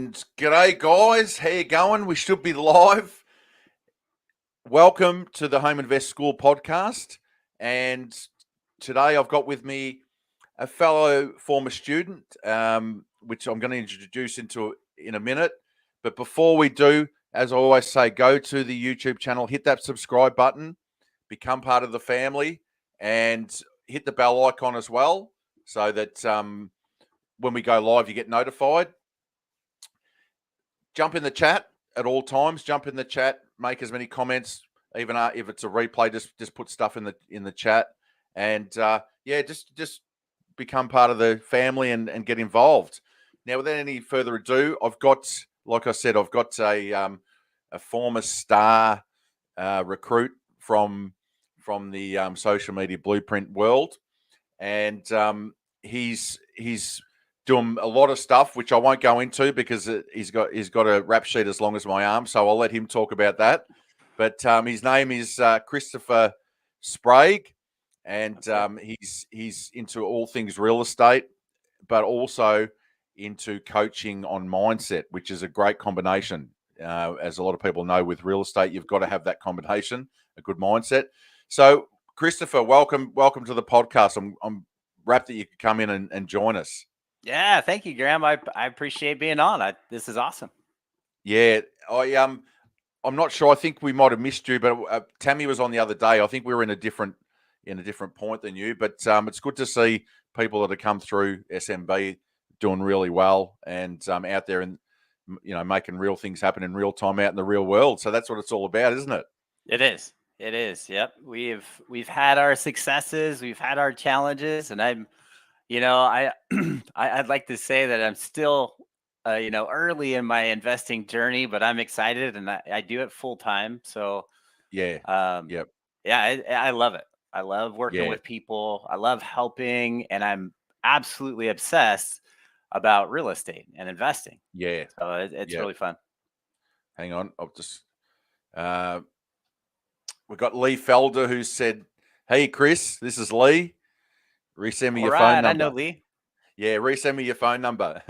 And g'day, guys. How you going? We should be live. Welcome to the Home Invest School podcast. And today I've got with me a fellow former student, which I'm going to introduce in a minute. But before we do, as I always say, go to the YouTube channel, hit that subscribe button, become part of the family, and hit the bell icon as well, so that when we go live, you get notified. Jump in the chat at all times. Jump in the chat. Make as many comments, even if it's a replay. Just put stuff in the chat, and just become part of the family and get involved. Now, without any further ado, I've got a former star recruit from the social media blueprint world, and he's doing a lot of stuff which I won't go into because he's got a rap sheet as long as my arm, so I'll let him talk about that. But his name is Christopher Sprague, and he's into all things real estate, but also into coaching on mindset, which is a great combination. As a lot of people know, with real estate, you've got to have that combination, a good mindset. So, Christopher, welcome to the podcast. I'm wrapped that you could come in and join us. Yeah, thank you, Graham. I appreciate being on. This is awesome. Yeah, I'm not sure. I think we might have missed you, but Tammy was on the other day. I think we were in a different point than you, but it's good to see people that have come through SMB doing really well and out there and making real things happen in real time out in the real world. So that's what it's all about, isn't it? It is. It is. Yep. We've had our successes, we've had our challenges, and I'd like to say that I'm still, early in my investing journey, but I'm excited and I do it full time. So yeah, I love it. I love working with people. I love helping, and I'm absolutely obsessed about real estate and investing. Yeah. So it's really fun. Hang on. I'll just, we've got Lee Felder who said, "Hey, Chris, this is Lee. Resend me your phone number." I know Lee. Yeah, resend me your phone number.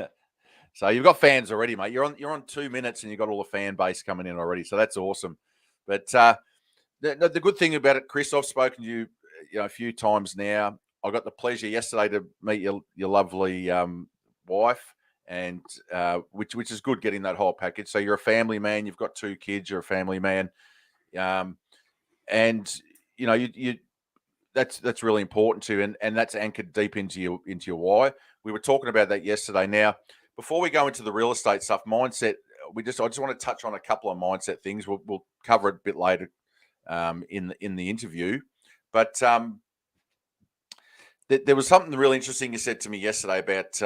So you've got fans already, mate. You're on 2 minutes and you've got all the fan base coming in already. So that's awesome. But the good thing about it, Chris, I've spoken to you, a few times now. I got the pleasure yesterday to meet your lovely wife, and which is good, getting that whole package. So you're a family man. You've got 2 kids. You're a family man, and you that's really important too, and that's anchored deep into your why. We were talking about that yesterday. Now, before we go into the real estate stuff, mindset, I just want to touch on a couple of mindset things. We'll cover it a bit later in the interview, but there was something really interesting you said to me yesterday about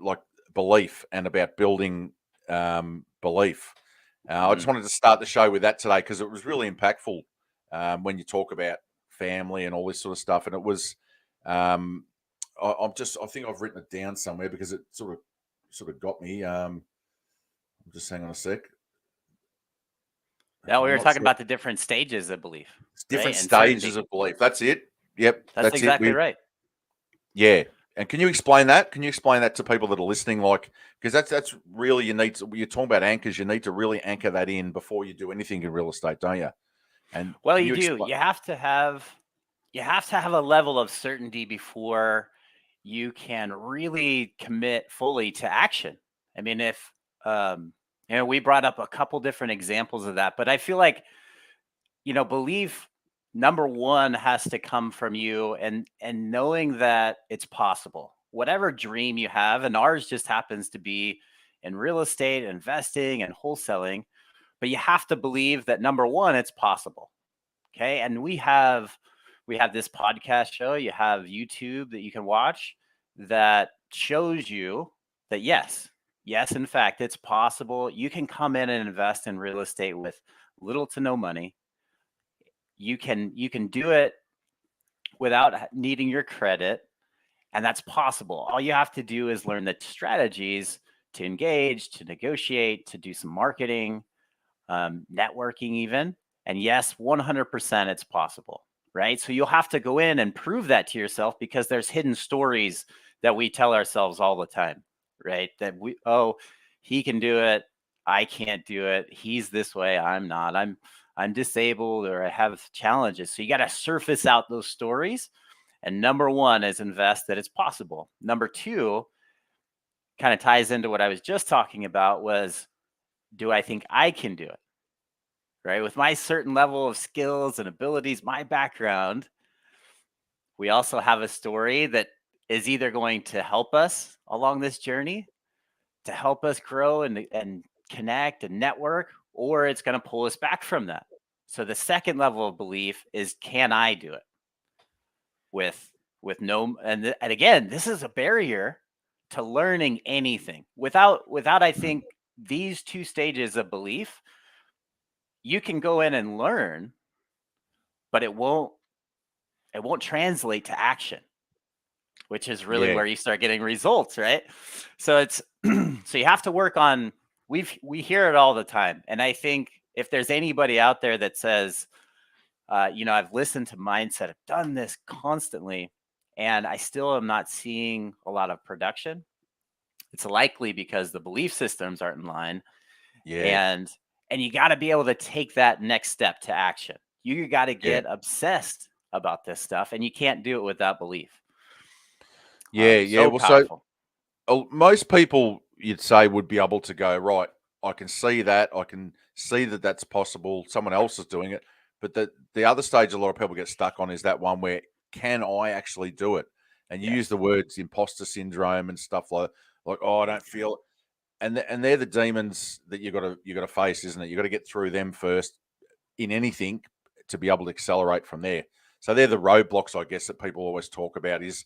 like belief and about building belief. I just wanted to start the show with that today because it was really impactful when you talk about family and all this sort of stuff. And it was, I think I've written it down somewhere because it sort of got me. Just hang on a sec. Now we were talking about the different stages of belief. Different stages of belief. That's it. Yep. That's exactly right. Yeah. And can you explain that? Can you explain that to people that are listening? Like, because that's really, you're talking about anchors. You need to really anchor that in before you do anything in real estate, don't you? And well, you do. You have to have a level of certainty before you can really commit fully to action. I mean, if we brought up a couple different examples of that, but I feel like belief, number one, has to come from you and knowing that it's possible. Whatever dream you have, and ours just happens to be in real estate, investing, and wholesaling. But you have to believe that, number one, it's possible. Okay. And we have this podcast show. You have YouTube that you can watch that shows you that yes, in fact, it's possible. You can come in and invest in real estate with little to no money. You can do it without needing your credit. And that's possible. All you have to do is learn the strategies to engage, to negotiate, to do some marketing, networking even. And yes, 100% it's possible, right? So you'll have to go in and prove that to yourself because there's hidden stories that we tell ourselves all the time, right? That he can do it, I can't do it. He's this way, I'm not. I'm disabled, or I have challenges. So you got to surface out those stories. And number one is invest that it's possible. Number two kind of ties into what I was just talking about, was, do I think I can do it? Right? With my certain level of skills and abilities, my background, we also have a story that is either going to help us along this journey, to help us grow and connect and network, or it's going to pull us back from that. So the second level of belief is, can I do it? With no, and again, this is a barrier to learning anything. Without I think these two stages of belief, you can go in and learn, but it won't translate to action, which is really where you start getting results, right? So it's so you have to work on, we hear it all the time. And I think if there's anybody out there that says, I've listened to mindset, I've done this constantly, and I still am not seeing a lot of production, it's likely because the belief systems aren't in line. And you got to be able to take that next step to action. You got to get obsessed about this stuff, and you can't do it without belief. So Well, powerful. so most people, you'd say, would be able to go, right, I can see that. I can see that that's possible. Someone else is doing it. But the other stage a lot of people get stuck on is that one where, can I actually do it? And you use the words imposter syndrome and stuff like, oh, I don't feel it. And they're the demons that you got to face, isn't it? You got to get through them first in anything to be able to accelerate from there. So they're the roadblocks, I guess, that people always talk about. Is,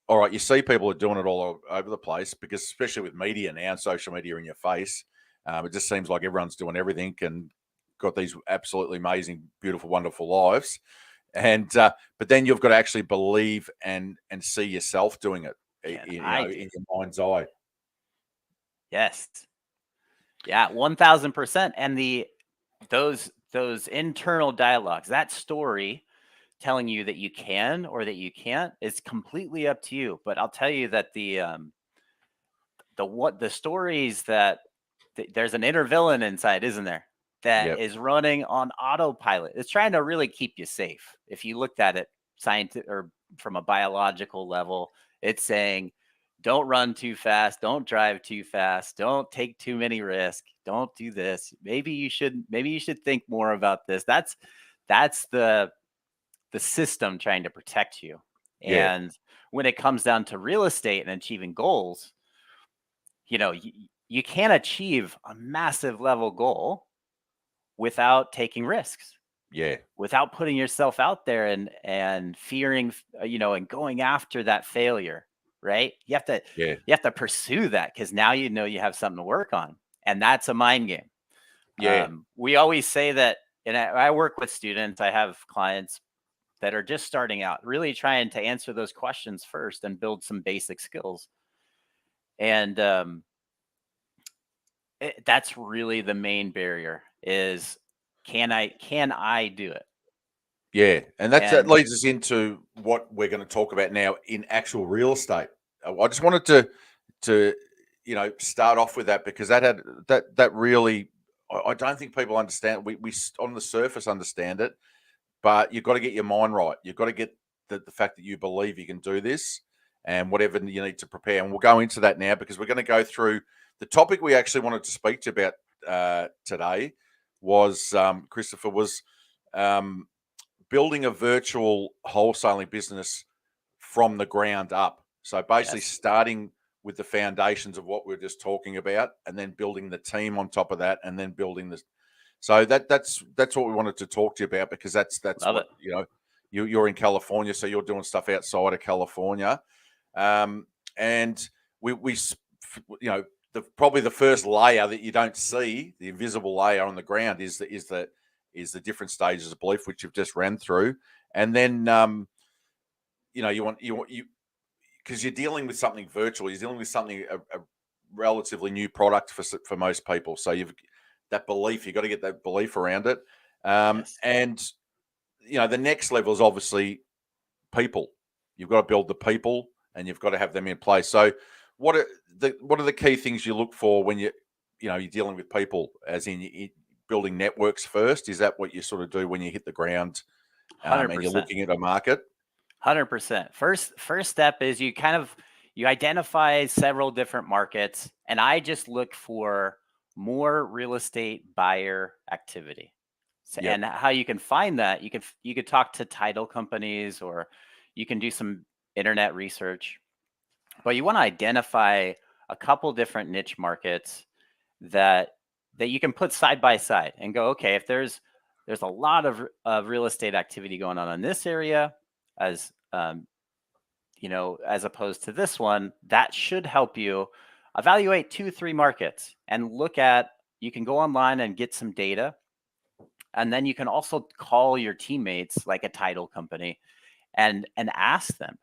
all right, you see people are doing it all over the place, because especially with media now and social media in your face, it just seems like everyone's doing everything and got these absolutely amazing, beautiful, wonderful lives. And but then you've got to actually believe and see yourself doing it, in your mind's eye. Yes. Yeah, 1000%. And those internal dialogues, that story telling you that you can or that you can't, is completely up to you. But I'll tell you that the stories that there's an inner villain inside, isn't there? That is running on autopilot. It's trying to really keep you safe. If you looked at it scientific or from a biological level, it's saying, don't run too fast, don't drive too fast, don't take too many risks, don't do this. Maybe you should think more about this. That's the system trying to protect you. And when it comes down to real estate and achieving goals, you can't achieve a massive level goal without taking risks. Without putting yourself out there and fearing, and going after that failure, right? You have to pursue that, because now you have something to work on, and that's a mind game. We always say that, and I work with students. I have clients that are just starting out, really trying to answer those questions first and build some basic skills. And that's really the main barrier, is, can I do it? And that leads us into what we're going to talk about now in actual real estate. I just wanted to start off with that, because that really, I don't think people understand. We on the surface understand it, but you've got to get your mind right. You've got to get the fact that you believe you can do this, and whatever you need to prepare. And we'll go into that now, because we're going to go through the topic we actually wanted to speak to you about today. Was Christopher was building a virtual wholesaling business from the ground up. So basically starting with the foundations of what we we're just talking about, and then building the team on top of that, and then building this. So that's what we wanted to talk to you about, because that's Love what it. You're in California, so you're doing stuff outside of California, and we probably the first layer that you don't see, the invisible layer on the ground, is the different stages of belief, which you've just ran through. And then you because you're dealing with something virtual, you're dealing with something, a relatively new product for most people. So you've that belief, you've got to get that belief around it. And the next level is obviously people. You've got to build the people, and you've got to have them in place. So what are the key things you look for when you're dealing with people, as in building networks first? Is that what you sort of do when you hit the ground, and you're 100%. looking at a market? 100%. First step is you identify several different markets, and I just look for more real estate buyer activity. So, Yep. and how you can find that, you could talk to title companies, or you can do some internet research. But you want to identify a couple different niche markets that you can put side by side and go, okay, if there's a lot of real estate activity going on in this area, as as opposed to this one, that should help you evaluate 2-3 markets and look at. You can go online and get some data, and then you can also call your teammates, like a title company, and ask them,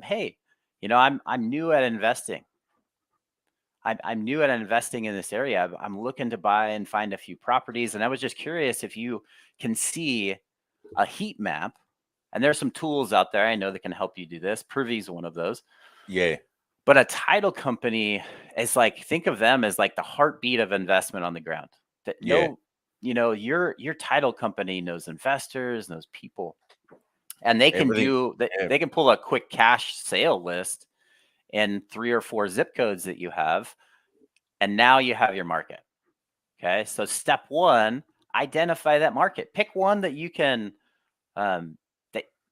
hey, I'm new at investing. I'm new at investing in this area. I'm looking to buy and find a few properties. And I was just curious if you can see a heat map. And there's some tools out there I know that can help you do this. Privy's one of those. Yeah. But a title company is like, think of them as like the heartbeat of investment on the ground. That your title company knows investors, knows people, and they can they can pull a quick cash sale list in 3 or 4 zip codes that you have. And now you have your market. Okay. So step one, identify that market. Pick one that you can,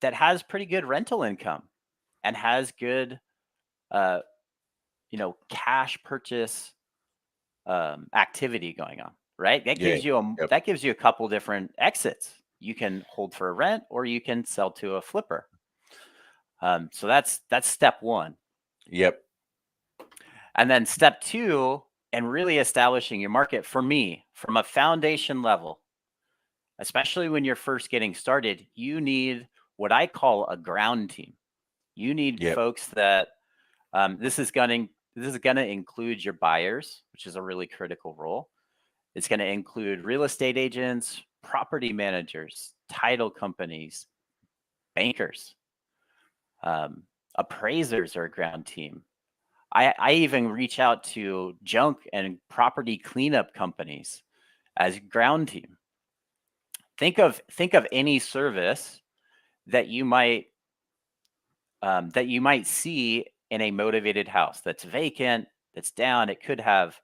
that has pretty good rental income and has good, cash purchase activity going on. Right. That gives you a couple different exits. You can hold for a rent, or you can sell to a flipper. So that's step one. Yep. And then step two, and really establishing your market, for me, from a foundation level, especially when you're first getting started, you need what I call a ground team. You need folks that this is going to include your buyers, which is a really critical role. It's going to include real estate agents, property managers, title companies, bankers, appraisers are a ground team. I even reach out to junk and property cleanup companies as ground team. Think of any service that you might see in a motivated house that's vacant, that's down. It could have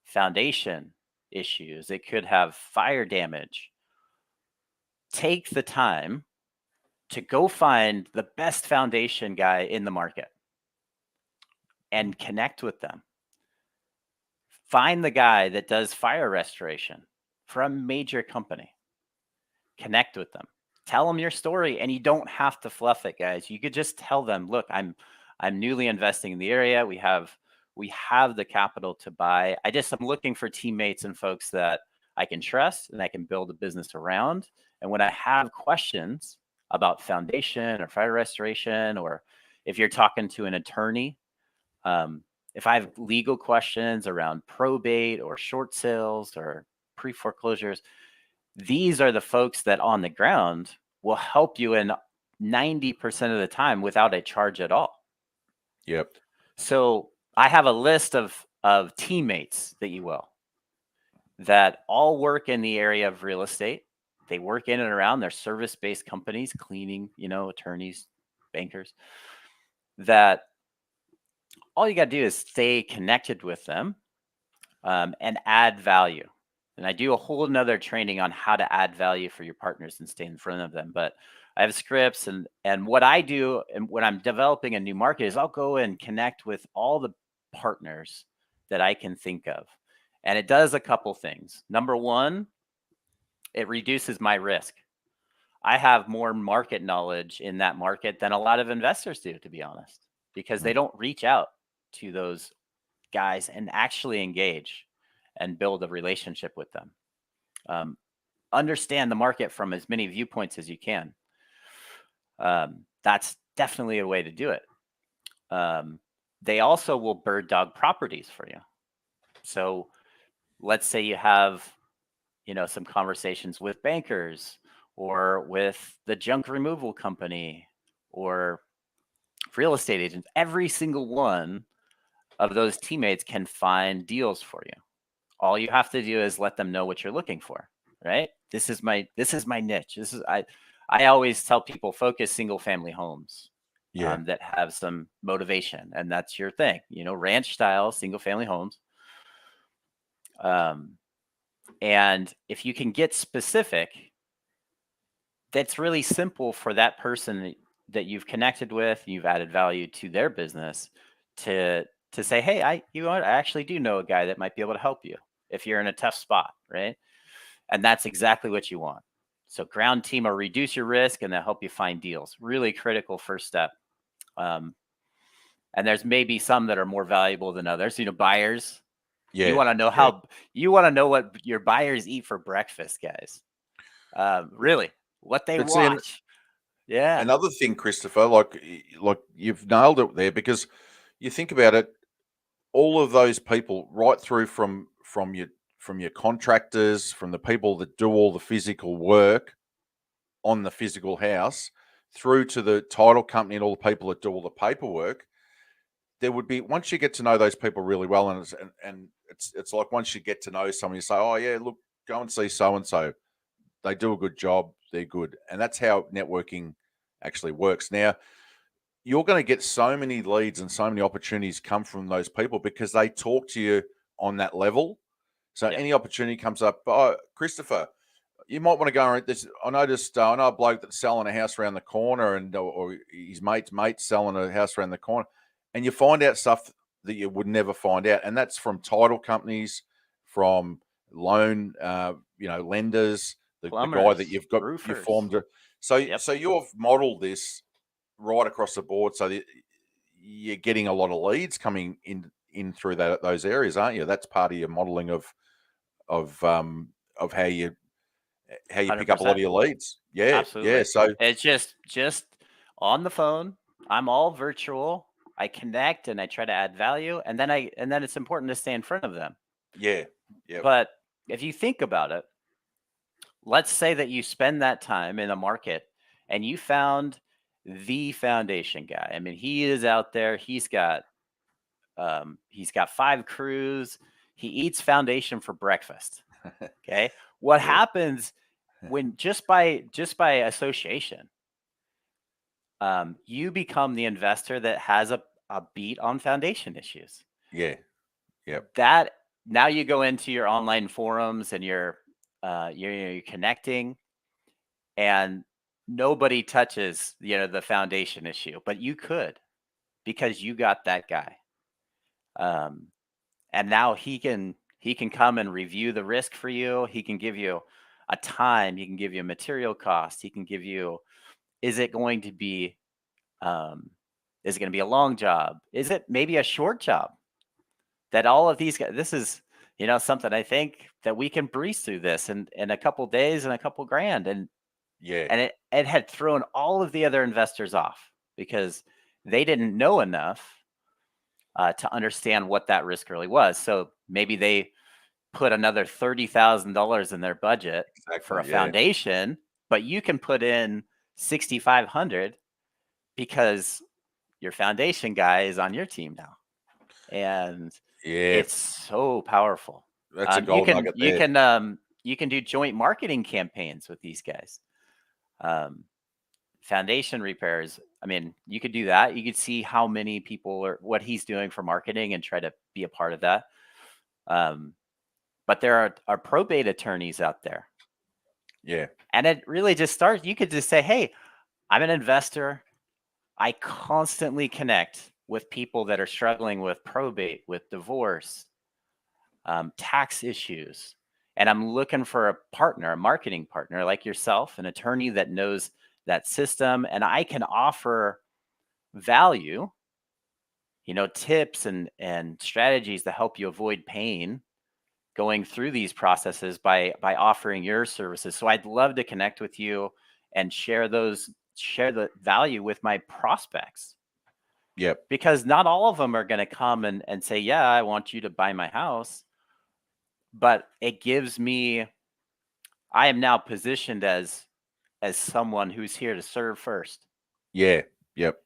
foundation issues. It could have fire damage. Take the time to go find the best foundation guy in the market and connect with them. Find the guy that does fire restoration for a major company. Connect with them. Tell them your story, and you don't have to fluff it, guys. You could just tell them, look, I'm newly investing in the area. We have the capital to buy. I'm looking for teammates and folks that I can trust and I can build a business around. And when I have questions about foundation or fire restoration, or if you're talking to an attorney, if I have legal questions around probate or short sales or pre-foreclosures, these are the folks that on the ground will help you in 90% of the time without a charge at all. Yep. So I have a list of teammates that all work in the area of real estate. They work in and around. They're service-based companies, cleaning, attorneys, bankers, that all you got to do is stay connected with them and add value. And I do a whole nother training on how to add value for your partners and stay in front of them. But I have scripts, and what I do, and when I'm developing a new market, is I'll go and connect with all the partners that I can think of. And it does a couple things. Number one, it reduces my risk. I have more market knowledge in that market than a lot of investors do, to be honest, because they don't reach out to those guys and actually engage and build a relationship with them. Understand the market from as many viewpoints as you can. That's definitely a way to do it. They also will bird dog properties for you. So let's say you have, some conversations with bankers or with the junk removal company or real estate agents. Every single one of those teammates can find deals for you. All you have to do is let them know what you're looking for, right? This is my niche. I always tell people focus single family homes that have some motivation, and that's your thing, ranch style single family homes. And if you can get specific, that's really simple for that person that you've connected with, you've added value to their business to say, hey, I actually do know a guy that might be able to help you if you're in a tough spot, right? And that's exactly what you want. So ground team will reduce your risk and they'll help you find deals. Really critical first step. And there's maybe some that are more valuable than others. Buyers. Yeah. You want to know you want to know what your buyers eat for breakfast, guys. Really, what they watch. Yeah. Another thing, Christopher, like you've nailed it there, because you think about it, all of those people, right through from your contractors, from the people that do all the physical work on the physical house, through to the title company and all the people that do all the paperwork, there would be, once you get to know those people really well, and it's like once you get to know someone, you say, oh yeah, look, go and see so and so, they do a good job, they're good, and that's how networking actually works. Now, you're going to get so many leads and so many opportunities come from those people because they talk to you on that level. So any opportunity comes up, oh, Christopher, you might want to go around this. I noticed, I know a bloke that's selling a house around the corner, and or his mate's selling a house around the corner, and you find out stuff that you would never find out, and that's from title companies, from loan, lenders, the guy that you've got, you formed. So you've modeled this right across the board, so that you're getting a lot of leads coming in through those areas, aren't you? That's part of your modeling of how you 100%. pick up a lot of your leads. Yeah, absolutely. yeah. So it's just on the phone. I'm all virtual. I connect and I try to add value, and then it's important to stay in front of them. Yeah, yeah. But if you think about it, let's say that you spend that time in a market and you found the foundation guy. I mean, he is out there. He's got 5 crews. He eats foundation for breakfast. Okay. What happens when just by association, you become the investor that has a beat on foundation issues. Yeah. Yeah. That now you go into your online forums and you're connecting, and nobody touches the foundation issue, but you could, because you got that guy. And now he can come and review the risk for you. He can give you a time. He can give you a material cost. He can give you, is it going to be a long job? Is it maybe a short job? That all of these guys, this is, something I think that we can breeze through this in a couple days and a couple grand. And it had thrown all of the other investors off because they didn't know enough to understand what that risk really was. So maybe they put another $30,000 in their budget for a foundation, but you can put in $6,500 because your foundation guy is on your team now. And it's so powerful. That's a gold nugget there. You can do joint marketing campaigns with these guys. Foundation repairs. I mean, you could do that. You could see how many people or what he's doing for marketing and try to be a part of that. But there are probate attorneys out there. Yeah. And it really just starts. You could just say, hey, I'm an investor. I constantly connect with people that are struggling with probate, with divorce, tax issues. And I'm looking for a partner, a marketing partner like yourself, an attorney that knows that system. And I can offer value, tips and strategies to help you avoid pain going through these processes by offering your services. So I'd love to connect with you and share the value with my prospects. Yep. Because not all of them are going to come and say, yeah, I want you to buy my house. But it gives me, I am now positioned as someone who's here to serve first. Yeah. Yep.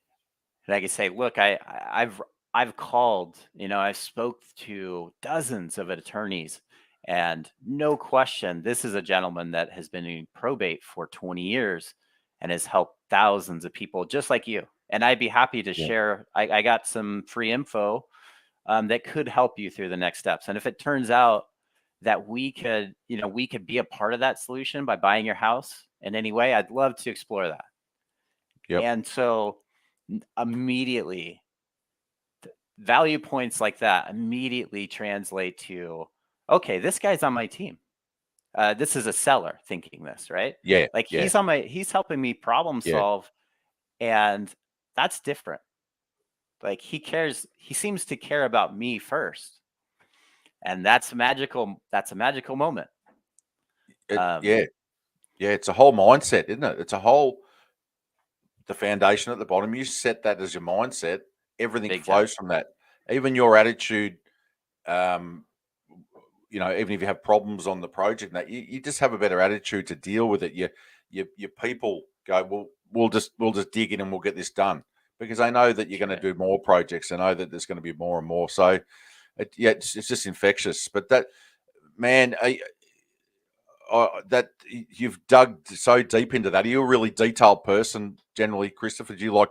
And I can say, look, I've I've called, I spoke to dozens of attorneys, and no question, this is a gentleman that has been in probate for 20 years and has helped thousands of people just like you. And I'd be happy to Yeah. share. I got some free info that could help you through the next steps. And if it turns out that we could be a part of that solution by buying your house in any way, I'd love to explore that. Yep. And so immediately, value points like that immediately translate to, okay, this guy's on my team. This is a seller thinking this, right? Yeah. Like Yeah. he's helping me problem Yeah. solve, and that's different. Like he seems to care about me first. And that's magical. That's a magical moment. Yeah. Yeah. It's a whole mindset, isn't it? It's the foundation at the bottom. You set that as your mindset. Everything Big time. flows from that. Even your attitude, um, even if you have problems on the project, that you just have a better attitude to deal with it. Your people go, well, we'll just dig in and we'll get this done, because they know that you're going to do more projects. They know that there's going to be more and more. So, it's just infectious. But that, man, that you've dug so deep into that. Are you a really detailed person generally, Christopher? Do you like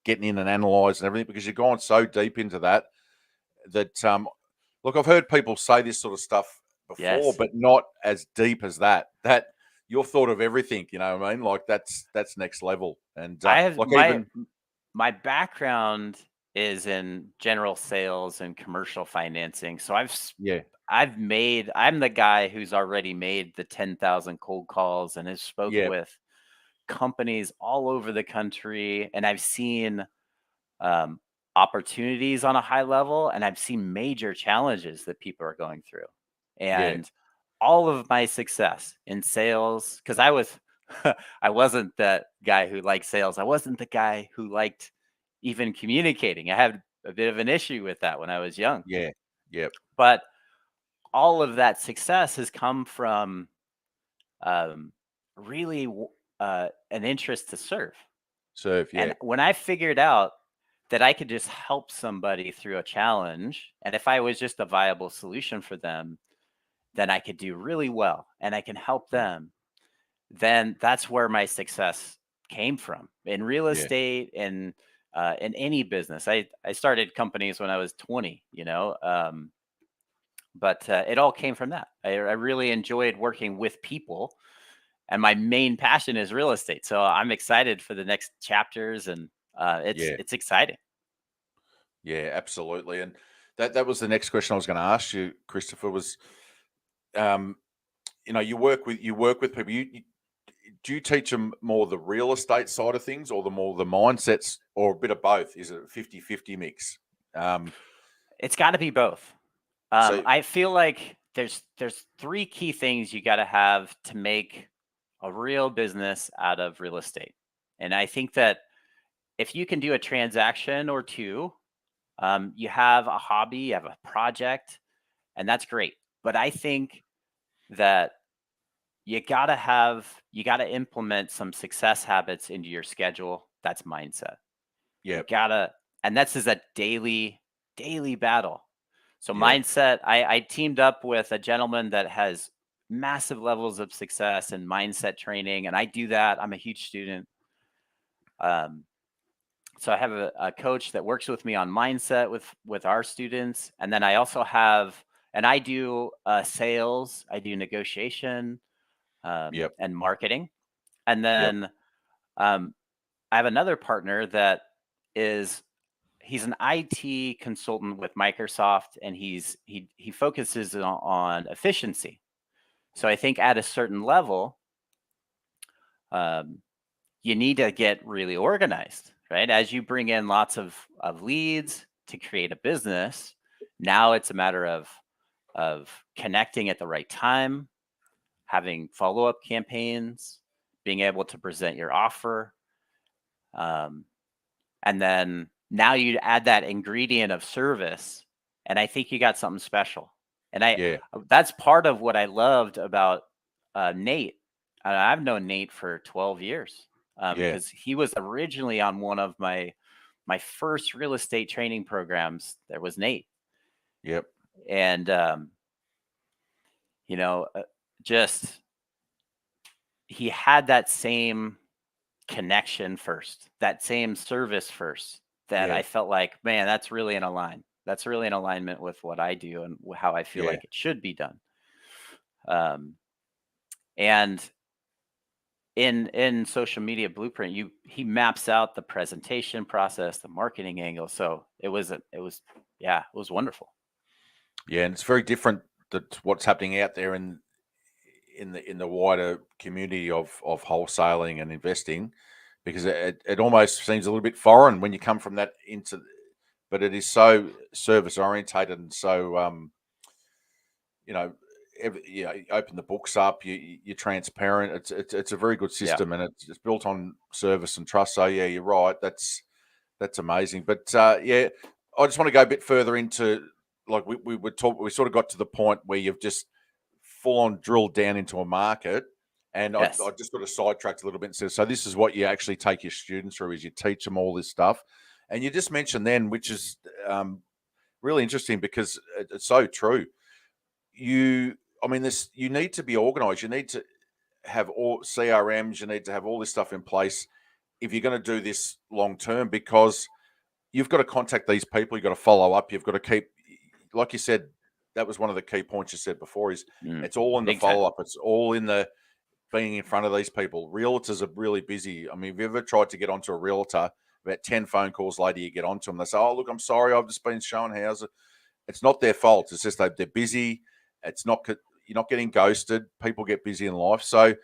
getting in and analyze and everything, because you've gone so deep into that? Look, I've heard people say this sort of stuff before, Yes. but not as deep as that. That you've thought of everything. You know what I mean? Like that's next level. And I have like even my background is in general sales and commercial financing. So yeah, I'm the guy who's already made the 10,000 cold calls and has spoke yeah, with companies all over the country, and I've seen um, opportunities on a high level, and I've seen major challenges that people are going through. yeah, And all of my success in sales, because I wasn't that guy who liked sales. I wasn't the guy who liked even communicating. I had a bit of an issue with that when I was young. yeah, yeah. But all of that success has come from um, really an interest to serve. Serve, yeah, And when I figured out that I could just help somebody through a challenge, and if I was just a viable solution for them, then I could do really well and I can help them, then that's where my success came from in real yeah, estate and in any business. I started companies when I was 20, but it all came from that. I really enjoyed working with people, and my main passion is real estate. So I'm excited for the next chapters, and yeah, it's exciting. yeah. Absolutely. And that was the next question I was going to ask you, Christopher. Was um, you work with people. Do you teach them more the real estate side of things, or the mindsets, or a bit of both? Is it a 50-50 mix? It's got to be both. So I feel like there's three key things you got to have to make a real business out of real estate, and I think that if you can do a transaction or two, you have a hobby, you have a project, and that's great. But I think that you gotta implement some success habits into your schedule. That's mindset. You yeah, gotta, and this is a daily battle. So yeah, mindset, I teamed up with a gentleman that has massive levels of success in mindset training, and I do that. I'm a huge student. Um, so I have a coach that works with me on mindset with our students, and then I also have, and I do sales, I do negotiation, yep, and marketing, and yep, then um, I have another partner that is he's an IT consultant with Microsoft, and he focuses on efficiency. So I think at a certain level, um, you need to get really organized, right? As you bring in lots of leads to create a business, now it's a matter of connecting at the right time, having follow-up campaigns, being able to present your offer, um, and then now you add that ingredient of service, and I think you got something special. And yeah, that's part of what I loved about Nate. I've known Nate for 12 years yeah, because he was originally on one of my my first real estate training programs, there was Nate. Yep. And, you know, just he had that same connection first, that same service first, that Yeah. I felt like, man, that's really in align. That's really in alignment with what I do and how I feel Yeah. like it should be done. Um, and in social media blueprint, he maps out the presentation process, the marketing angle. So it was wonderful. Yeah, and it's very different to what's happening out there in the wider community of wholesaling and investing, because it almost seems a little bit foreign when you come from that into, but it is so service orientated and so you know, you open the books up, you're transparent. It's a very good Yeah. system, and it's built on service and trust. So yeah, you're right. That's amazing. But yeah, I just want to go a bit further into, like, we would talk. We sort of got to the point where you've just full on drilled down into a market, and I Yes. just got to sidetracked a little bit and said, so this is what you actually take your students through: is you teach them all this stuff, and you just mentioned then, which is really interesting because it's so true. I mean, you need to be organized. You need to have all CRMs. You need to have all this stuff in place if you're going to do this long term, because you've got to contact these people. You've got to follow up. You've got to keep, like you said, that was one of the key points you said before, is it's all in the Big time. follow up. It's all in the being in front of these people. Realtors are really busy. I mean, have you ever tried to get onto a realtor? About 10 phone calls later, you get onto them. They say, "Oh, look, I'm sorry. I've just been shown houses." It's not their fault. It's just they're busy. It's not, you're not getting ghosted. People get busy in life. So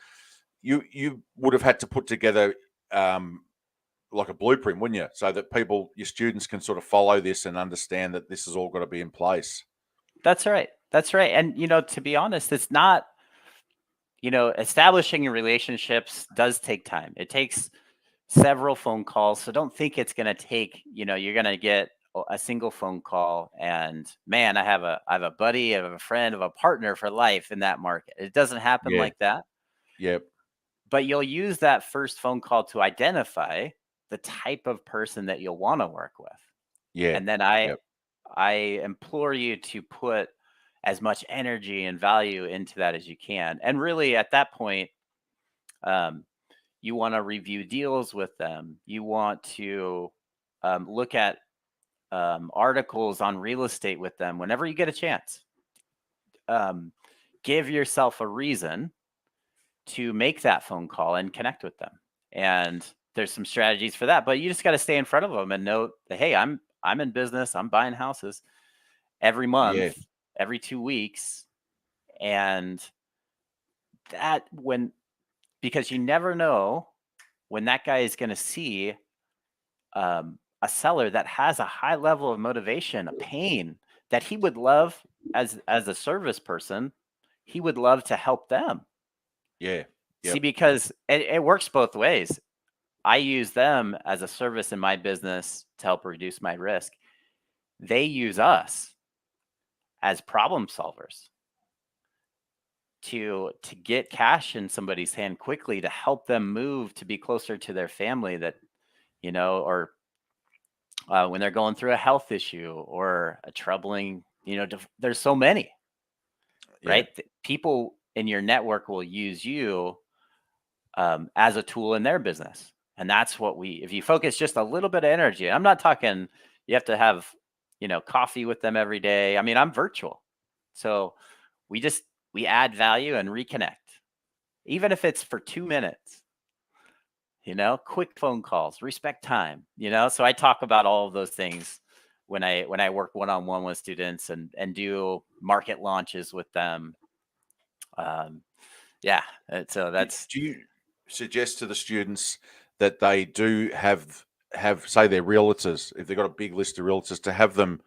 you would have had to put together like a blueprint, wouldn't you? So that your students can sort of follow this and understand that this has all got to be in place. That's right. That's right. And, to be honest, it's not, establishing relationships does take time. It takes several phone calls. So don't think it's going to take, you're going to get a single phone call and, man, I have a buddy, I have a friend, I have a partner for life in that market. It doesn't happen Yeah. like that. Yep. But you'll use that first phone call to identify the type of person that you'll want to work with. Yeah. And then I implore you to put as much energy and value into that as you can. And really, at that point, you want to review deals with them. You want to look at articles on real estate with them whenever you get a chance. Give yourself a reason to make that phone call and connect with them. And there's some strategies for that, but you just got to stay in front of them and know that, hey, I'm in business. I'm buying houses every month, Yeah. every 2 weeks. And because you never know when that guy is going to see a seller that has a high level of motivation, a pain that he would love as a service person, he would love to help them. Yeah. See, Yep. because it works both ways. I use them as a service in my business to help reduce my risk. They use us as problem solvers to get cash in somebody's hand quickly, to help them move to be closer to their family, that, or when they're going through a health issue or a troubling, there's so many, right? People in your network will use you as a tool in their business. And that's what if you focus just a little bit of energy, I'm not talking, you have to have, coffee with them every day. I mean, I'm virtual. So we add value and reconnect, even if it's for 2 minutes, quick phone calls, respect time, so I talk about all of those things when I work one-on-one with students and do market launches with them. Yeah. So that's, Do you suggest to the students that they do have say their realtors, if they've got a big list of realtors, to have them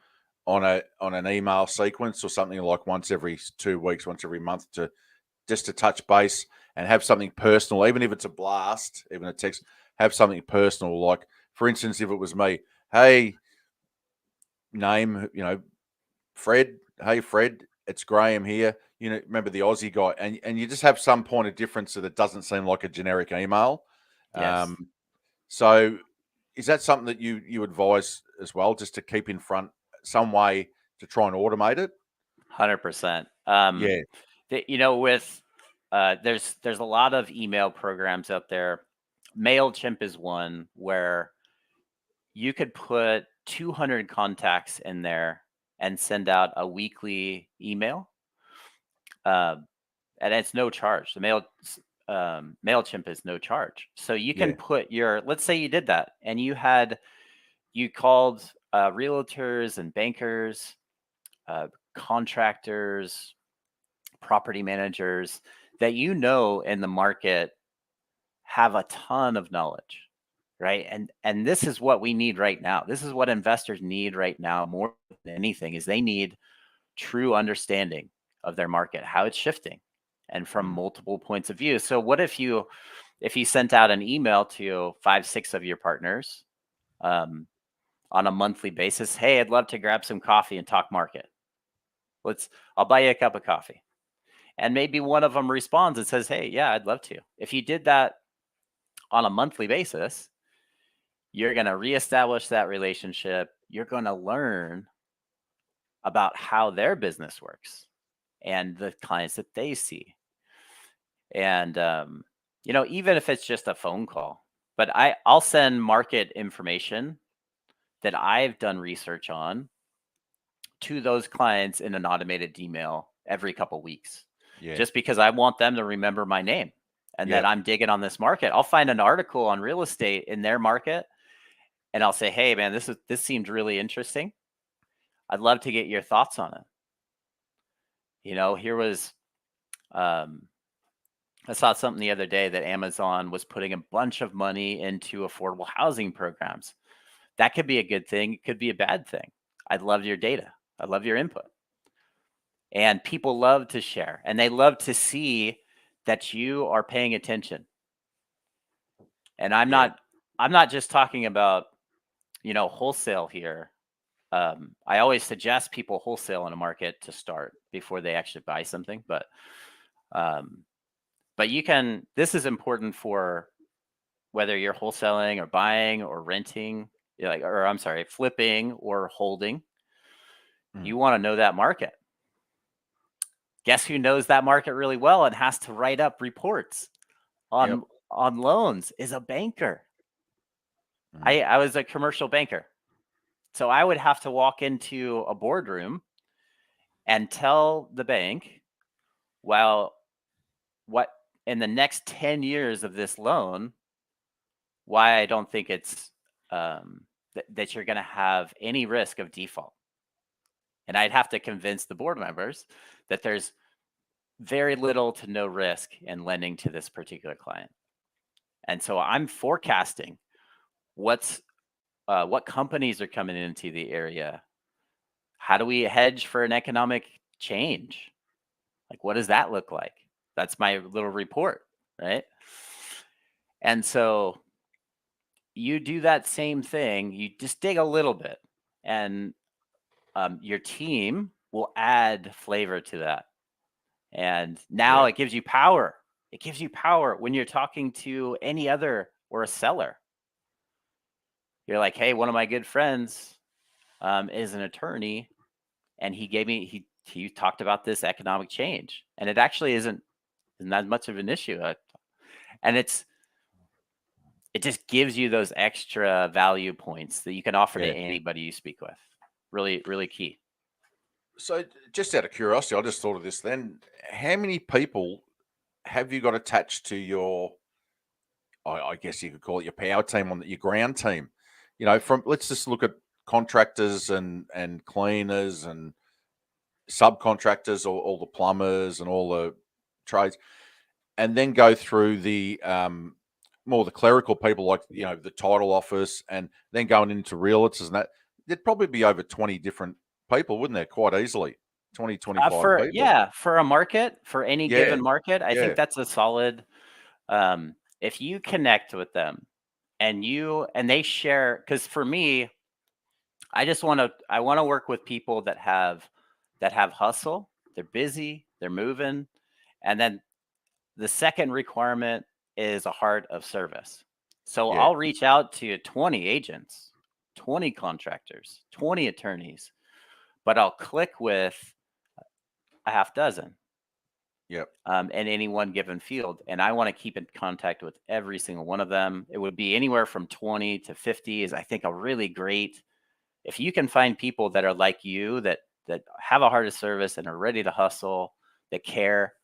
on an email sequence or something, like once every 2 weeks, once every month, to just to touch base and have something personal, even if it's a blast, even a text, have something personal. Like, for instance, if it was me, hey, name, Fred, hey, Fred, it's Graham here. Remember the Aussie guy, and you just have some point of difference so that it doesn't seem like a generic email. yes. So is that something that you advise as well, just to keep in front some way to try and automate it? 100%. Yeah, With there's a lot of email programs out there. Mailchimp is one where you could put 200 contacts in there and send out a weekly email, uh, and it's no charge. Mailchimp is no charge, so you can yeah, put let's say you did that and you called realtors and bankers, uh, contractors, property managers that in the market have a ton of knowledge, right? And this is what we need right now. This is what investors need right now more than anything, is they need true understanding of their market, how it's shifting, and from multiple points of view. So what if you sent out an email to 5, 6 of your partners, on a monthly basis? Hey, I'd love to grab some coffee and talk market. I'll buy you a cup of coffee. And maybe one of them responds and says, hey, yeah, I'd love to. If you did that on a monthly basis, you're going to reestablish that relationship. You're going to learn about how their business works and the clients that they see. And, even if it's just a phone call, but I'll send market information that I've done research on to those clients in an automated email every couple weeks, yeah, just because I want them to remember my name and yeah, that I'm digging on this market. I'll find an article on real estate in their market and I'll say, hey man, this seemed really interesting. I'd love to get your thoughts on it. Here was I saw something the other day that Amazon was putting a bunch of money into affordable housing programs. That could be a good thing. It could be a bad thing. I'd love your data. I'd love your input. And people love to share and they love to see that you are paying attention. And I'm yeah, not just talking about, wholesale here. I always suggest people wholesale in a market to start before they actually buy something. Um, but this is important for whether you're wholesaling or buying or renting, or I'm sorry, flipping or holding. You want to know that market. Guess who knows that market really well and has to write up reports yep, on loans is a banker. I was a commercial banker. So I would have to walk into a boardroom and tell the bank, well, what in the next 10 years of this loan, why I don't think it's that you're going to have any risk of default. And I'd have to convince the board members that there's very little to no risk in lending to this particular client. And so I'm forecasting what companies are coming into the area. How do we hedge for an economic change? Like, what does that look like? That's my little report, right? And so you do that same thing. You just dig a little bit, and your team will add flavor to that. And now yeah, it gives you power. It gives you power when you're talking to any other or a seller. You're like, hey, one of my good friends is an attorney, and he talked about this economic change, and it actually isn't that much of an issue. And it just gives you those extra value points that you can offer to yeah. anybody you speak with. Really, really key. So, just out of curiosity, I just thought of this then. How many people have you got attached to your, I guess you could call it your power team, your ground team? Let's just look at contractors and cleaners and subcontractors, all the plumbers and all the trades, and then go through the more the clerical people, like the title office, and then going into realtors and that. There'd probably be over 20 different people, wouldn't there? Quite easily, 20, 25 people. For a market, for any Yeah, given market, I think yeah, that's a solid. If you connect with them and they share, because for me, I want to work with people that have hustle. They're busy. They're moving, and then the second requirement is a heart of service. So Yeah. I'll reach out to 20 agents, 20 contractors, 20 attorneys, but I'll click with a half dozen Yep. in any one given field. And I want to keep in contact with every single one of them. It would be anywhere from 20 to 50 is, I think, a really great, if you can find people that are like you, that have a heart of service and are ready to hustle, that care,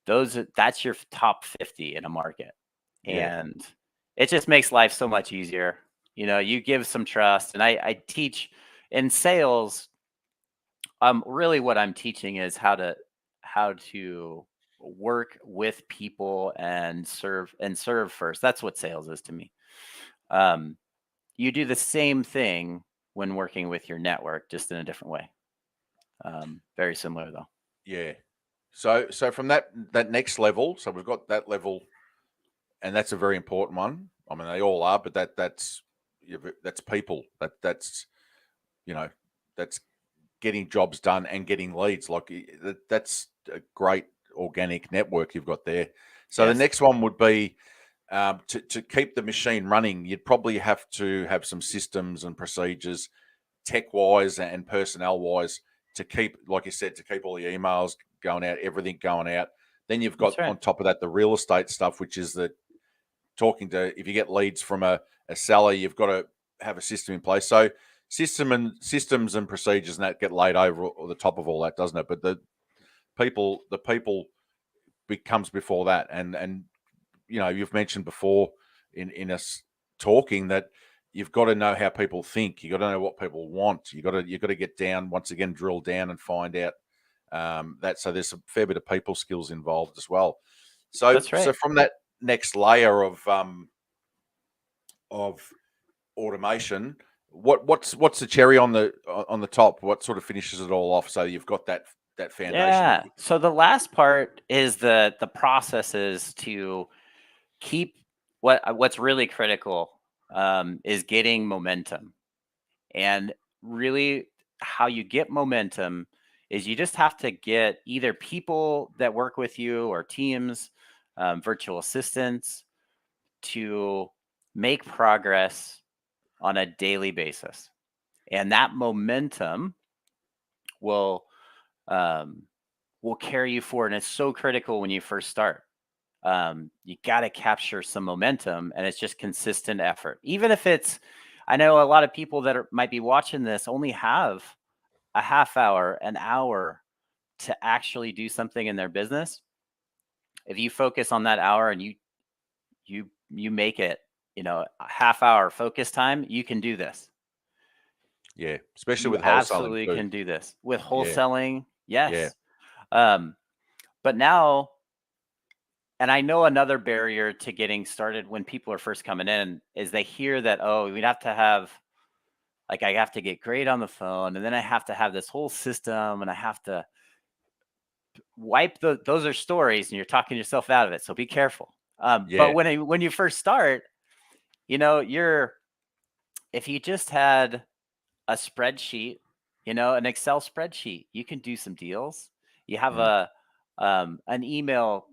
that's your top 50 in a market. Yeah. And it just makes life so much easier. You give some trust. And I teach in sales. Really what I'm teaching is how to work with people and serve first. That's what sales is to me. You do the same thing when working with your network, just in a different way. Very similar though. Yeah. So from that next level, so we've got that level, and that's a very important one. I mean, they all are, but that's people. That's that's getting jobs done and getting leads. Like that's a great organic network you've got there. So the Yes. next one would be to keep the machine running. You'd probably have to have some systems and procedures, tech wise and personnel wise, to keep, like you said, to keep all the emails going out, everything going out. Then you've got That's right. on top of that the real estate stuff, which is the talking to, if you get leads from a seller, you've got to have a system in place. So systems and procedures and that get laid over the top of all that, doesn't it? But the people becomes before that. And you've mentioned before in us talking that you've got to know how people think. You got to know what people want. You got to get down, once again, drill down and find out that. So there's a fair bit of people skills involved as well. So That's right. so from that next layer of automation, what's the cherry on the top? What sort of finishes it all off? So you've got that foundation. Yeah. So the last part is the processes to keep what's really critical is getting momentum. And really how you get momentum is you just have to get either people that work with you or teams, virtual assistants, to make progress on a daily basis. And that momentum will carry you forward. And it's so critical when you first start. You got to capture some momentum, and it's just consistent effort. Even if I know a lot of people that might be watching this only have a half hour, an hour to actually do something in their business. If you focus on that hour and you make it, a half hour focus time, you can do this. Yeah, especially You with wholesaling absolutely too. can do this with wholesaling. Yes. Yeah. But now, and I know another barrier to getting started when people are first coming in is they hear that, oh, we'd have to have, like, I have to get great on the phone, and then I have to have this whole system, and I have to wipe those are stories, and you're talking yourself out of it. So be careful. Yeah. But when you first start, if you just had a spreadsheet, an Excel spreadsheet, you can do some deals. You have an email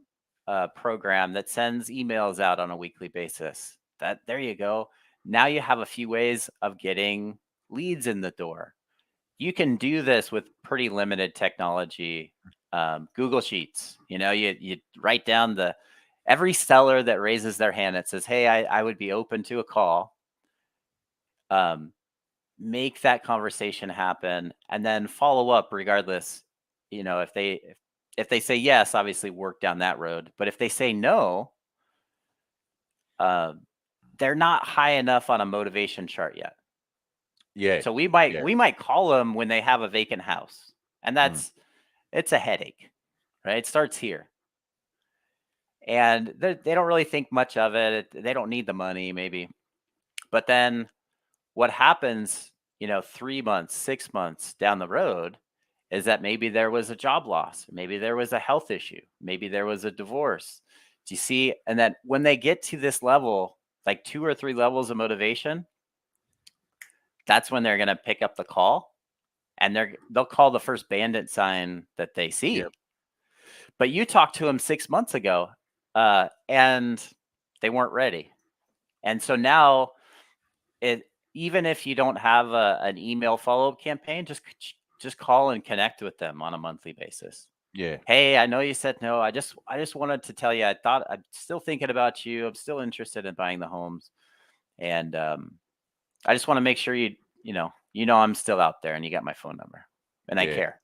program that sends emails out on a weekly basis. There you go. Now you have a few ways of getting leads in the door. You can do this with pretty limited technology. Google Sheets, you write down every seller that raises their hand that says, hey, I would be open to a call. Make that conversation happen, and then follow up regardless. If they say yes, obviously work down that road. But if they say no, they're not high enough on a motivation chart yet. Yeah. So we might call them when they have a vacant house, and it's a headache, right? It starts here, and they don't really think much of it. They don't need the money, maybe, but then what happens, 3 months, 6 months down the road, is that maybe there was a job loss, maybe there was a health issue, maybe there was a divorce. Do you see? And then when they get to this level, like 2 or 3 levels of motivation, that's when they're going to pick up the call, and they'll call the first bandit sign that they see. Yep. But you talked to them 6 months ago, and they weren't ready. And so now even if you don't have an email follow-up campaign, just call and connect with them on a monthly basis. Yeah. Hey, I know you said no. I just wanted to tell you, I'm still thinking about you. I'm still interested in buying the homes. And I just want to make sure you know I'm still out there and you got my phone number. And I care.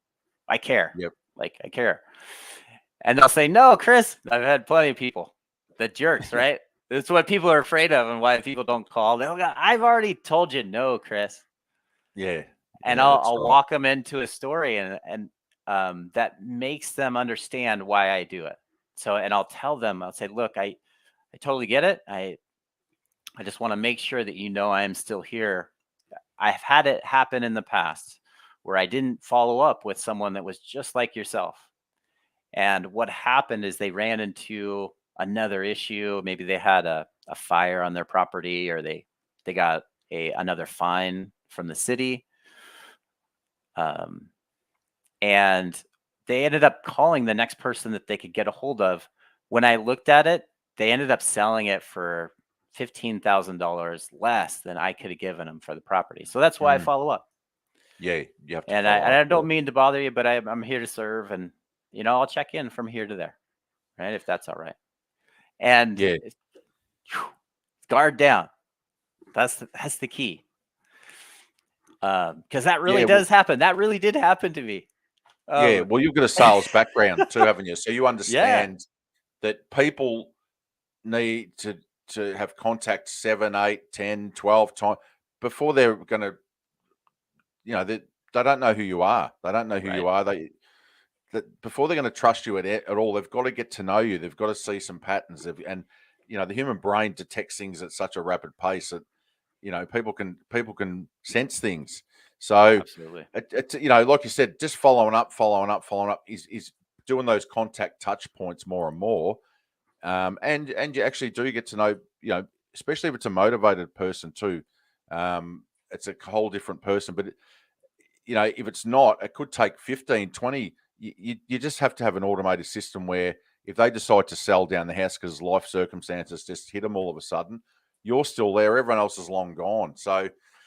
I care. Yep. Like, I care. And they'll say, no, Chris. I've had plenty of people. The jerks, right? That's what people are afraid of and why people don't call. They'll go, I've already told you no, Chris. Yeah. And I'll walk them into a story and that makes them understand why I do it. So, and I'll tell them, I'll say, look, I totally get it. I just want to make sure that you know I am still here. I've had it happen in the past where I didn't follow up with someone that was just like yourself. And what happened is they ran into another issue. Maybe they had a fire on their property, or they got another fine from the city. And they ended up calling the next person that they could get a hold of. When I looked at it, they ended up selling it for $15,000 less than I could have given them for the property. So that's why I follow up. Yeah, you have to. And I don't mean to bother you, but I'm here to serve, and I'll check in from here to there, right? If that's all right. And guard down. That's the key. Because that really does happen. That really did happen to me. Well, you've got a sales background too, haven't you? So you understand that people need to have contact 7, 8, 10, 12 times before they're going to, they don't know who you are. They don't know who you are. Before they're going to trust you at all, they've got to get to know you. They've got to see some patterns. And the human brain detects things at such a rapid pace that people can sense things. So absolutely, like you said, just following up is doing those contact touch points more and more. And you actually do get to know, especially if it's a motivated person too. It's a whole different person. But if it's not, it could take 15, 20. You just have to have an automated system where if they decide to sell down the house because life circumstances just hit them all of a sudden, you're still there. Everyone else is long gone. So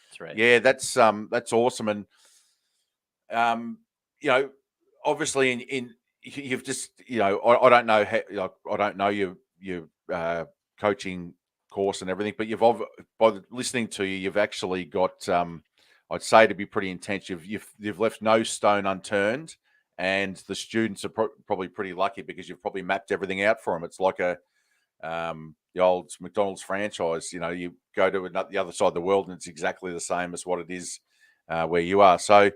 that's right. Yeah, that's awesome. And obviously in you've just I don't know how, I don't know your coaching course and everything, but by listening to you, you've actually got I'd say to be pretty intense. You've left no stone unturned, and the students are probably pretty lucky because you've probably mapped everything out for them. It's like the old McDonald's franchise. You go to the other side of the world, and it's exactly the same as what it is where you are. So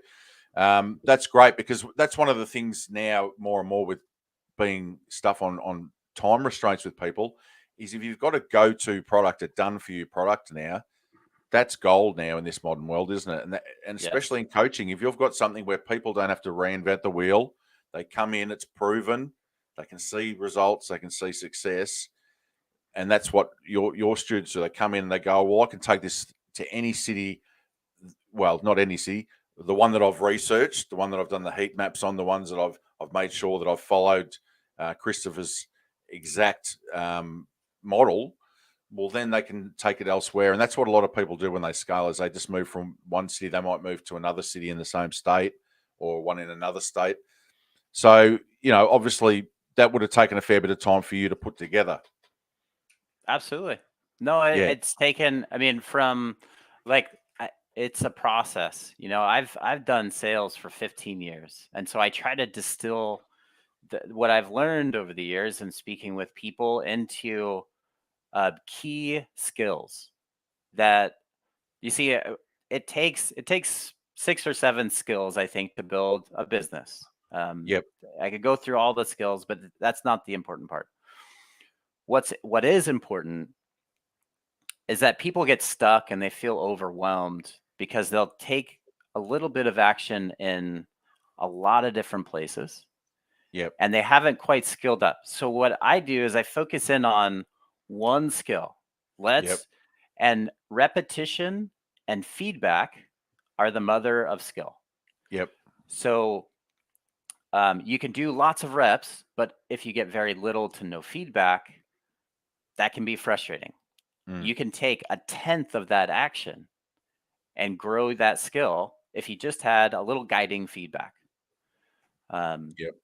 that's great, because that's one of the things now more and more with being stuff on time restraints with people is if you've got a go-to product, a done-for-you product now, that's gold now in this modern world, isn't it? And especially in coaching, if you've got something where people don't have to reinvent the wheel, they come in, it's proven, they can see results, they can see success, and that's what your students do. They come in and they go, well, I can take this to any city. Well, not any city, the one that I've researched, the one that I've done the heat maps on, the ones that I've made sure that I've followed Christopher's exact model. Well, then they can take it elsewhere. And that's what a lot of people do when they scale, is they just move from one city. They might move to another city in the same state, or one in another state. So, obviously that would have taken a fair bit of time for you to put together. Absolutely. No, it's taken, from it's a process. I've done sales for 15 years. And so I try to distill what I've learned over the years and speaking with people into key skills that you see. It takes 6 or 7 skills, I think, to build a business. I could go through all the skills, but that's not the important part. What is important is that people get stuck and they feel overwhelmed because they'll take a little bit of action in a lot of different places. And they haven't quite skilled up. So what I do is I focus in on one skill. And repetition and feedback are the mother of skill. So you can do lots of reps, but if you get very little to no feedback, that can be frustrating. you can take a tenth of that action and grow that skill if you just had a little guiding feedback. Yep.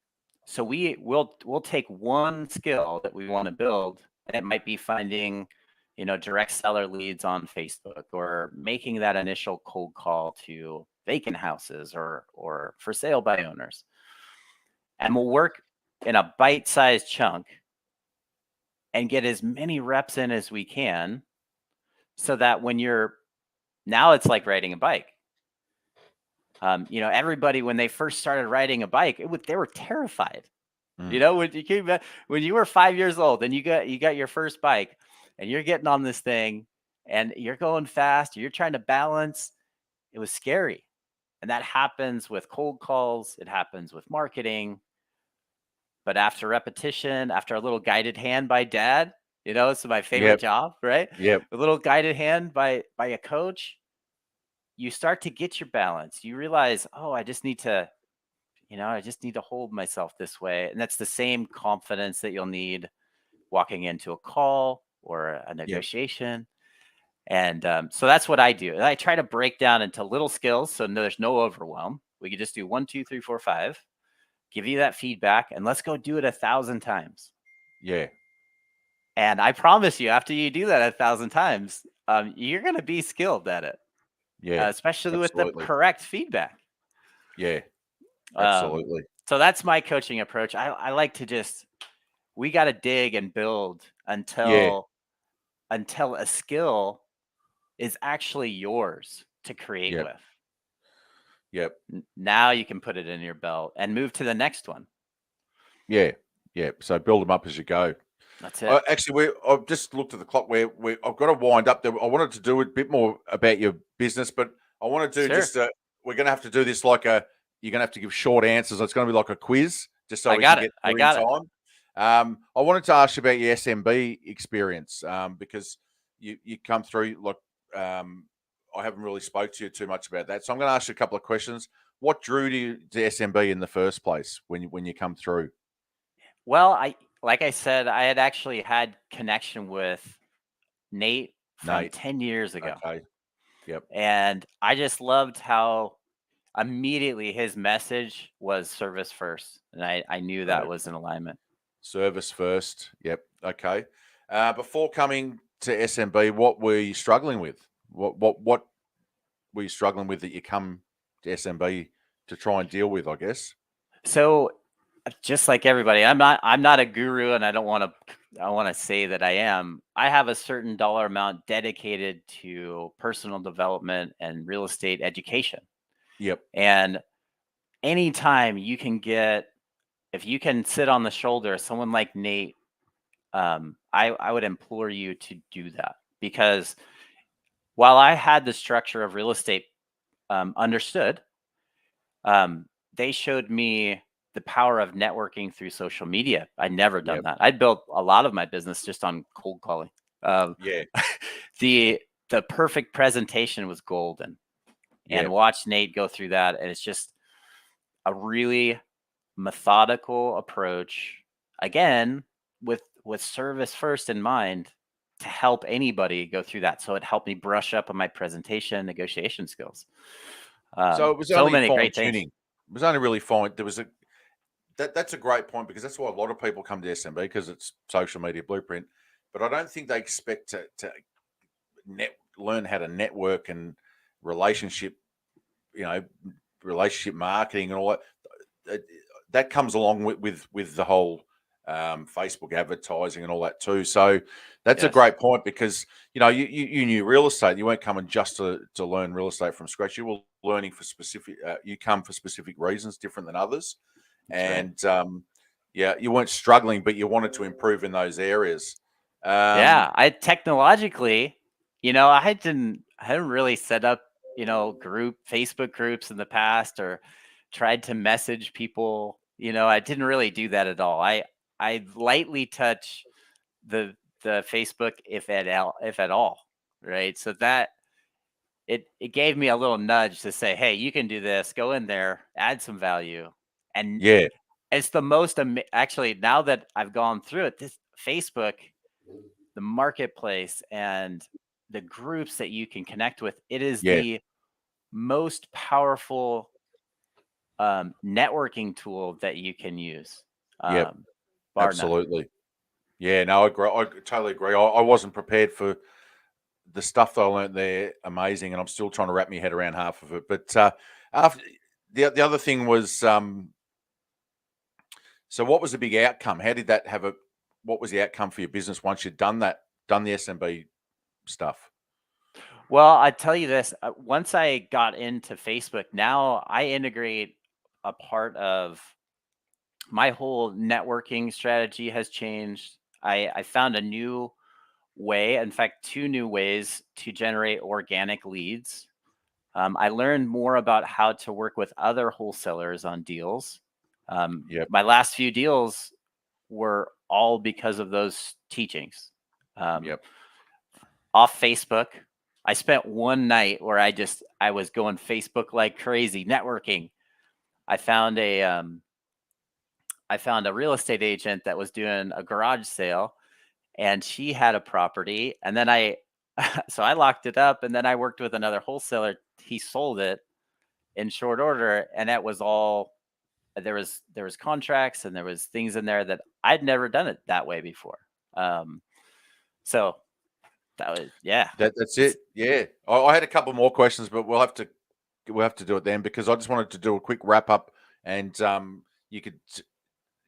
So we'll take one skill that we want to build, and it might be finding, direct seller leads on Facebook, or making that initial cold call to vacant houses or for sale by owners. And we'll work in a bite-sized chunk and get as many reps in as we can, so that now it's like riding a bike. Everybody, when they first started riding a bike, they were terrified. When you were 5 years old and you got your first bike, and you're getting on this thing and you're going fast, you're trying to balance, it was scary. And that happens with cold calls, it happens with marketing. But after repetition, after a little guided hand by dad, it's my favorite job, right? Yep. A little guided hand by a coach, you start to get your balance. You realize, I just need to hold myself this way. And that's the same confidence that you'll need walking into a call or a negotiation. And so that's what I do. I try to break down into little skills, so there's no overwhelm. We could just do 1, 2, 3, 4, 5, give you that feedback, and let's go do it 1,000 times. Yeah. And I promise you, after you do that 1,000 times, you're going to be skilled at it. Yeah. Especially absolutely. with the correct feedback. Yeah. Absolutely. So that's my coaching approach. I like to we got to dig and build until a skill is actually yours to create with. Yep. Now you can put it in your belt and move to the next one. Yeah. Yeah. So build them up as you go. That's it. Actually, I've just looked at the clock. I've got to wind up there. I wanted to do a bit more about your business, but I want to do we're going to have to do this you're going to have to give short answers. It's going to be like a quiz, just so we can get through in time. I wanted to ask you about your SMB experience, because you come through, I haven't really spoke to you too much about that. So I'm going to ask you a couple of questions. What drew you to SMB in the first place when you come through? Well, like I said, I had actually had connection with Nate from 10 years ago. Okay. Yep. And I just loved how immediately his message was service first. And I knew that was in alignment. Service first. Yep. Okay. Before coming to SMB, what were you struggling with? What were you struggling with that you come to SMB to try and deal with, I guess? So just like everybody, I'm not a guru, and I want to say that I am. I have a certain dollar amount dedicated to personal development and real estate education. Yep. And anytime if you can sit on the shoulder of someone like Nate, I would implore you to do that, because while I had the structure of real estate understood, they showed me the power of networking through social media. I'd never done that. I built a lot of my business just on cold calling. The perfect presentation was golden, and watch Nate go through that. And it's just a really methodical approach, again, with service first in mind, to help anybody go through that. So it helped me brush up on my presentation, negotiation skills. So it was so only many fine great tuning. things. It was only really fine. There was that's a great point, because that's why a lot of people come to SMB, because it's social media blueprint. But I don't think they expect to learn how to network and relationship marketing and all that. That comes along with the whole Facebook advertising and all that too. So that's a great point, because you knew real estate. You weren't coming just to learn real estate from scratch. You were learning for specific. You come for specific reasons, different than others. That's and you weren't struggling, but you wanted to improve in those areas. I technologically, I hadn't really set up, Facebook groups in the past, or tried to message people. I didn't really do that at all. I lightly touch the Facebook, if at all, right? So that it gave me a little nudge to say, hey, you can do this. Go in there, add some value. And it's the most actually, now that I've gone through it, this Facebook, the marketplace and the groups that you can connect with, it is Yeah. the most powerful networking tool that you can use. Yep. Bar none. Absolutely. Yeah, no, I agree. I totally agree. I wasn't prepared for the stuff that I learned there. Amazing, and I'm still trying to wrap my head around half of it. But after the other thing was, so what was the big outcome? How did that have a? What was the outcome for your business once you'd done the SMB stuff? Well, I tell you this, once I got into Facebook, now I integrate a part of my whole networking strategy has changed. I found a new way, in fact, two new ways to generate organic leads. I learned more about how to work with other wholesalers on deals. Yep. My last few deals were all because of those teachings. Yep. Off Facebook, I spent one night where I was going Facebook like crazy, networking. I found a real estate agent that was doing a garage sale, and she had a property, and then so I locked it up, and then I worked with another wholesaler. He sold it in short order, and that was all. There was contracts and there was things in there that I'd never done it that way before. So that was That's it. Yeah, I had a couple more questions, but we'll have to do it then, because I just wanted to do a quick wrap up, and you could,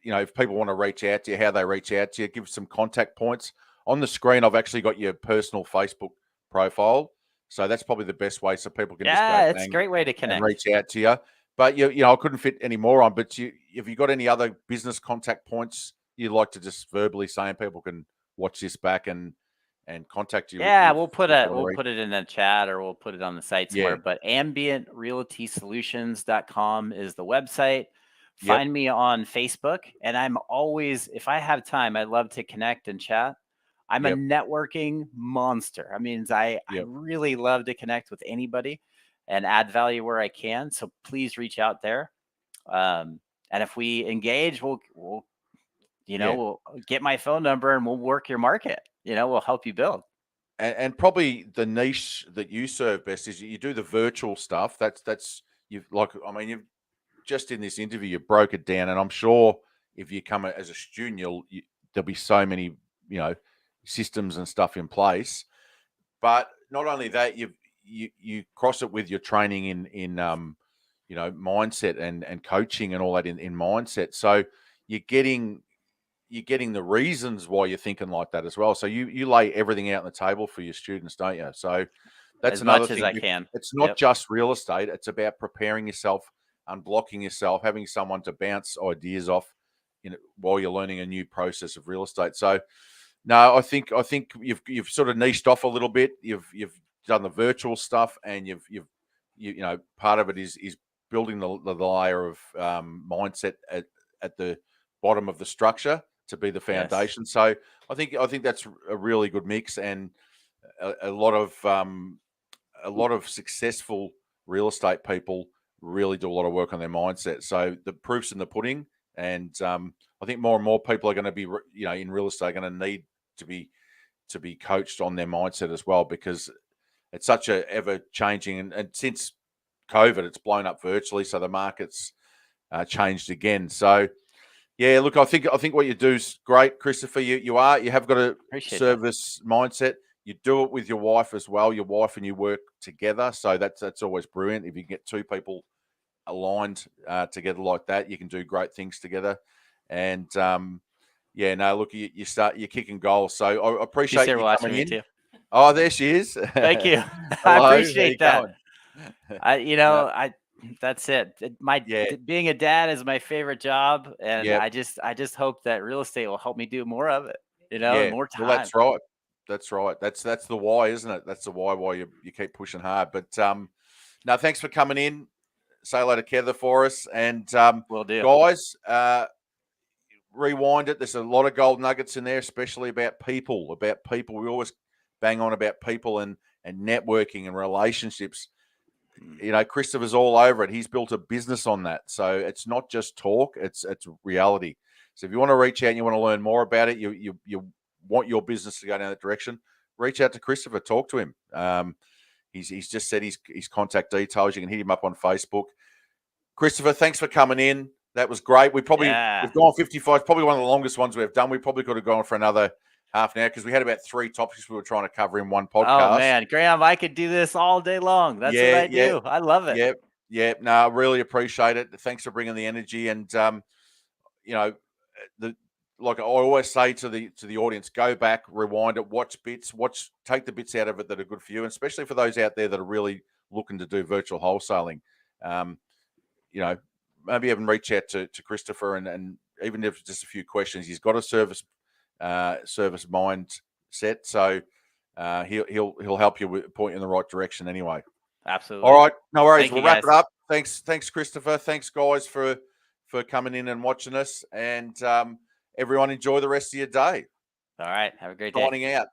if people want to reach out to you, how they reach out to you, give some contact points on the screen. I've actually got your personal Facebook profile, so that's probably the best way, so people can just go it's a great way to and connect. reach out to you. But I couldn't fit any more on. But have you got any other business contact points you'd like to just verbally say, and people can watch this back and contact you? Yeah, if we'll put they wanna it in the chat, or we'll put it on the site somewhere. Yeah. But ambientrealtysolutions.com is the website. Yep. Find me on Facebook, and I'm always, if I have time, I love to connect and chat. I'm a Yep. networking monster. I mean, I Yep. really love to connect with anybody and add value where I can. So please reach out there. And if we engage, we'll Yeah. we'll get my phone number and we'll work your market. We'll help you build. And probably the niche that you serve best is you do the virtual stuff. That's you've you've just in this interview you broke it down, and I'm sure if you come as a student, there'll be so many systems and stuff in place. But not only that, you cross it with your training in mindset and coaching and all that in mindset. So you're getting the reasons why you're thinking like that as well. So you lay everything out on the table for your students, don't you? So that's As another much as thing. I can. It's not just real estate. It's about preparing yourself, unblocking yourself, having someone to bounce ideas off, while you're learning a new process of real estate. So no, I think you've sort of niched off a little bit. You've done the virtual stuff, and part of it is building the layer of mindset at the bottom of the structure to be the foundation. Yes. So I think that's a really good mix, and a lot of successful real estate people really do a lot of work on their mindset. So the proof's in the pudding, and I think more and more people are going to be in real estate are going to need to be coached on their mindset as well, because it's such a ever changing, and since COVID, it's blown up virtually, so the market's changed again. So yeah, look, I think what you do is great, Christopher. You have got a service mindset. You do it with your wife as well. Your wife and you work together, so that's always brilliant. If you can get two people aligned together like that, you can do great things together. And look, you're kicking goals. So I appreciate you coming in. Too. Oh, there she is. Thank you. Hello, I appreciate that. No. That's it. Being a dad is my favorite job, and I just hope that real estate will help me do more of it. More time. Well, that's right. That's right. That's the why, isn't it? That's the why you keep pushing hard. But no, thanks for coming in. Say hello to Heather for us, and will do, guys. Rewind it. There's a lot of gold nuggets in there, especially about people. We always bang on about people and networking and relationships. Christopher's all over it. He's built a business on that. So it's not just talk, it's reality. So if you want to reach out and you want to learn more about it, you're want your business to go down that direction, reach out to Christopher, talk to him. He's just said his contact details. You can hit him up on Facebook. Christopher, thanks for coming in. That was great. We've gone 55, probably one of the longest ones we've done. We probably could have gone for another half an hour because we had about 3 topics we were trying to cover in one podcast. Oh man, Graham, I could do this all day long. That's what I do. I love it. Yeah. No, I really appreciate it. Thanks for bringing the energy. And like I always say to the audience, go back, rewind it, watch bits, take the bits out of it that are good for you, and especially for those out there that are really looking to do virtual wholesaling. Maybe even reach out to Christopher, and even if it's just a few questions, he's got a service mindset, so he'll help you point you in the right direction anyway. Absolutely. All right, no worries. We'll wrap it up. Thanks, Christopher. Thanks, guys, for coming in and watching us, and everyone enjoy the rest of your day. All right, have a great day. Signing out.